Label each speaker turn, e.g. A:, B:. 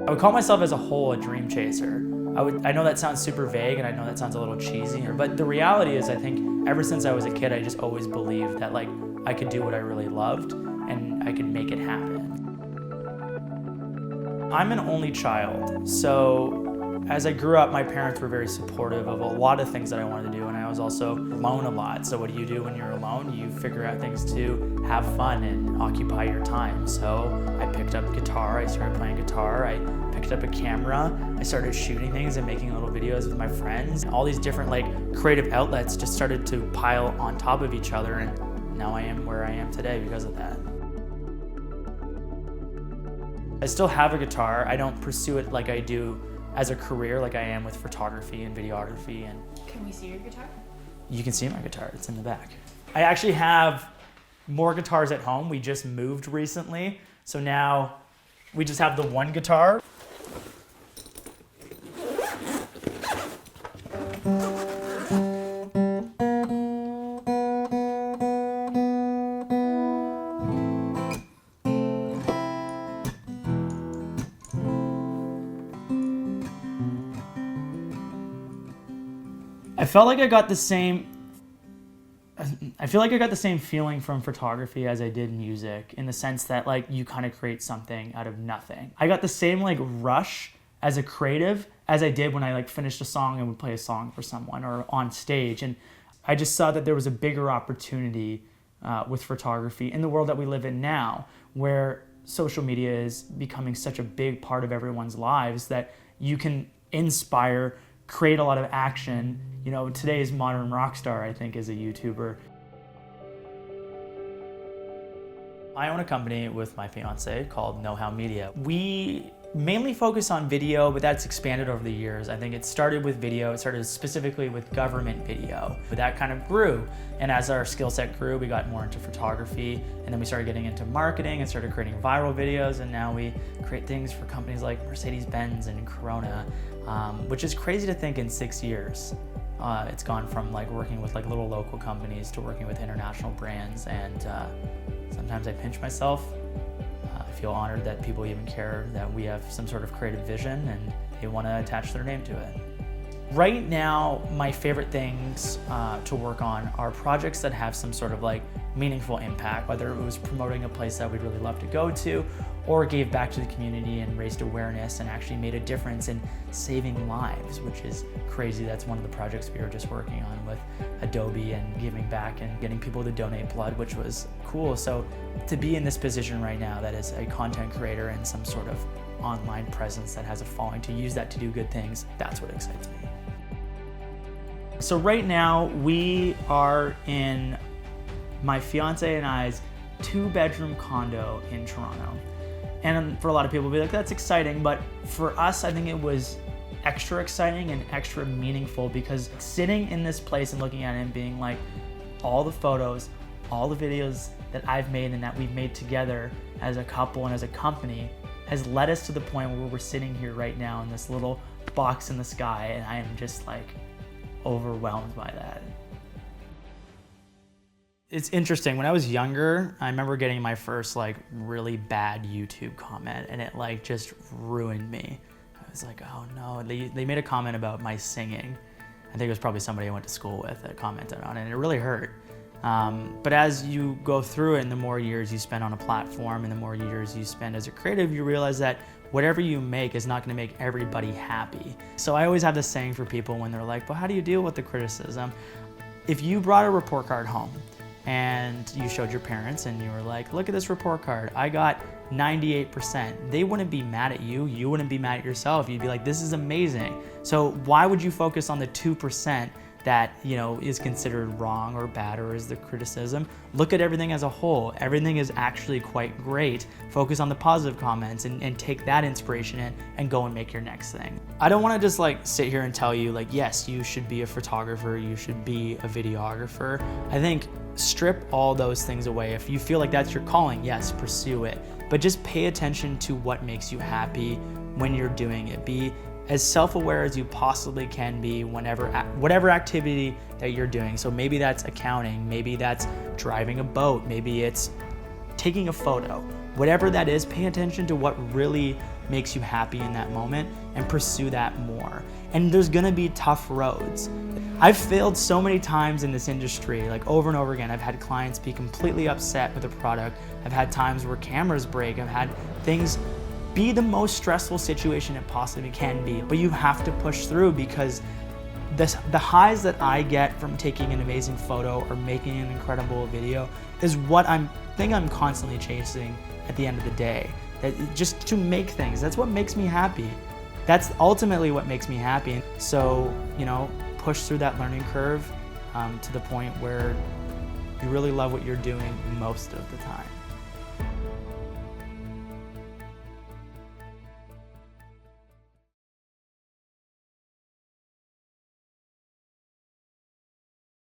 A: I would call myself as a whole a dream chaser. I know that sounds super vague and I know that sounds a little cheesy, but the reality is I think ever since I was a kid, I just always believed that like I could do what I really loved and I could make it happen. I'm an only child, so as I grew up, my parents were very supportive of a lot of things that I wanted to do, and I was also alone a lot. So what do you do when you're alone? You figure out things to have fun and occupy your time. So I picked up guitar, I started playing guitar, I picked up a camera, I started shooting things and making little videos with my friends. All these different like creative outlets just started to pile on top of each other, and now I am where I am today because of that. I still have a guitar. I don't pursue it like I do as a career, like I am with photography and videography. And
B: can we see your guitar?
A: You can see my guitar, it's in the back. I actually have more guitars at home. We just moved recently, so now we just have the one guitar. I feel like I got the same feeling from photography as I did music, in the sense that like you kind of create something out of nothing. I got the same like rush as a creative as I did when I like finished a song and would play a song for someone or on stage. And I just saw that there was a bigger opportunity with photography in the world that we live in now, where social media is becoming such a big part of everyone's lives that you can inspire, create a lot of action. You know, today's modern rock star, I think, is a YouTuber. I own a company with my fiance called Know How Media. We mainly focus on video, but that's expanded over the years. I think it started with video. It started specifically with government video, but that kind of grew. And as our skill set grew, we got more into photography, and then we started getting into marketing and started creating viral videos. And now we create things for companies like Mercedes-Benz and Corona, which is crazy to think in 6 years. It's gone from like working with like little local companies to working with international brands, and sometimes I pinch myself. I feel honored that people even care that we have some sort of creative vision and they want to attach their name to it. Right now, my favorite things to work on are projects that have some sort of like meaningful impact, whether it was promoting a place that we'd really love to go to, or gave back to the community and raised awareness and actually made a difference in saving lives, which is crazy. That's one of the projects we were just working on with Adobe, and giving back and getting people to donate blood, which was cool. So to be in this position right now, that is a content creator and some sort of online presence that has a following, to use that to do good things, that's what excites me. So right now we are in my fiance and I's 2-bedroom condo in Toronto. And for a lot of people, it'll be like, that's exciting. But for us, I think it was extra exciting and extra meaningful, because sitting in this place and looking at it and being like, all the photos, all the videos that I've made and that we've made together as a couple and as a company has led us to the point where we're sitting here right now in this little box in the sky. And I am just like overwhelmed by that. It's interesting. When I was younger, I remember getting my first like really bad YouTube comment, and it like just ruined me. I was like, oh no. They made a comment about my singing. I think it was probably somebody I went to school with that commented on it, and it really hurt. But as you go through it, and the more years you spend on a platform and the more years you spend as a creative, you realize that whatever you make is not going to make everybody happy. So I always have this saying for people when they're like, well, how do you deal with the criticism? If you brought a report card home and you showed your parents and you were like, look at this report card, I got 98%. They wouldn't be mad at you. You wouldn't be mad at yourself. You'd be like, this is amazing. So why would you focus on the 2% that, you know, is considered wrong or bad or is the criticism? Look at everything as a whole. Everything is actually quite great. Focus on the positive comments and take that inspiration in and go and make your next thing. I don't want to just like sit here and tell you like, yes, you should be a photographer, you should be a videographer. I think strip all those things away. If you feel like that's your calling, yes, pursue it. But just pay attention to what makes you happy when you're doing it. Be as self-aware as you possibly can be whatever activity that you're doing. So maybe that's accounting, maybe that's driving a boat, maybe it's taking a photo. Whatever that is, pay attention to what really makes you happy in that moment and pursue that more. And there's gonna be tough roads. I've failed so many times in this industry, like over and over again. I've had clients be completely upset with a product. I've had times where cameras break. I've had things be the most stressful situation it possibly can be. But you have to push through, because the highs that I get from taking an amazing photo or making an incredible video is what I'm constantly chasing at the end of the day. That just to make things, that's what makes me happy. That's ultimately what makes me happy. So, you know, push through that learning curve to the point where you really love what you're doing most of the time.